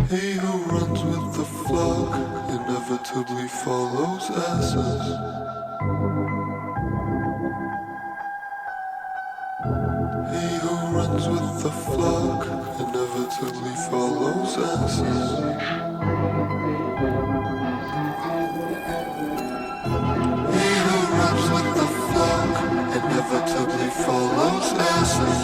He who runs with the flock inevitably follows asses. He who runs with the flock inevitably follows asses. He who runs with the flock inevitably follows asses.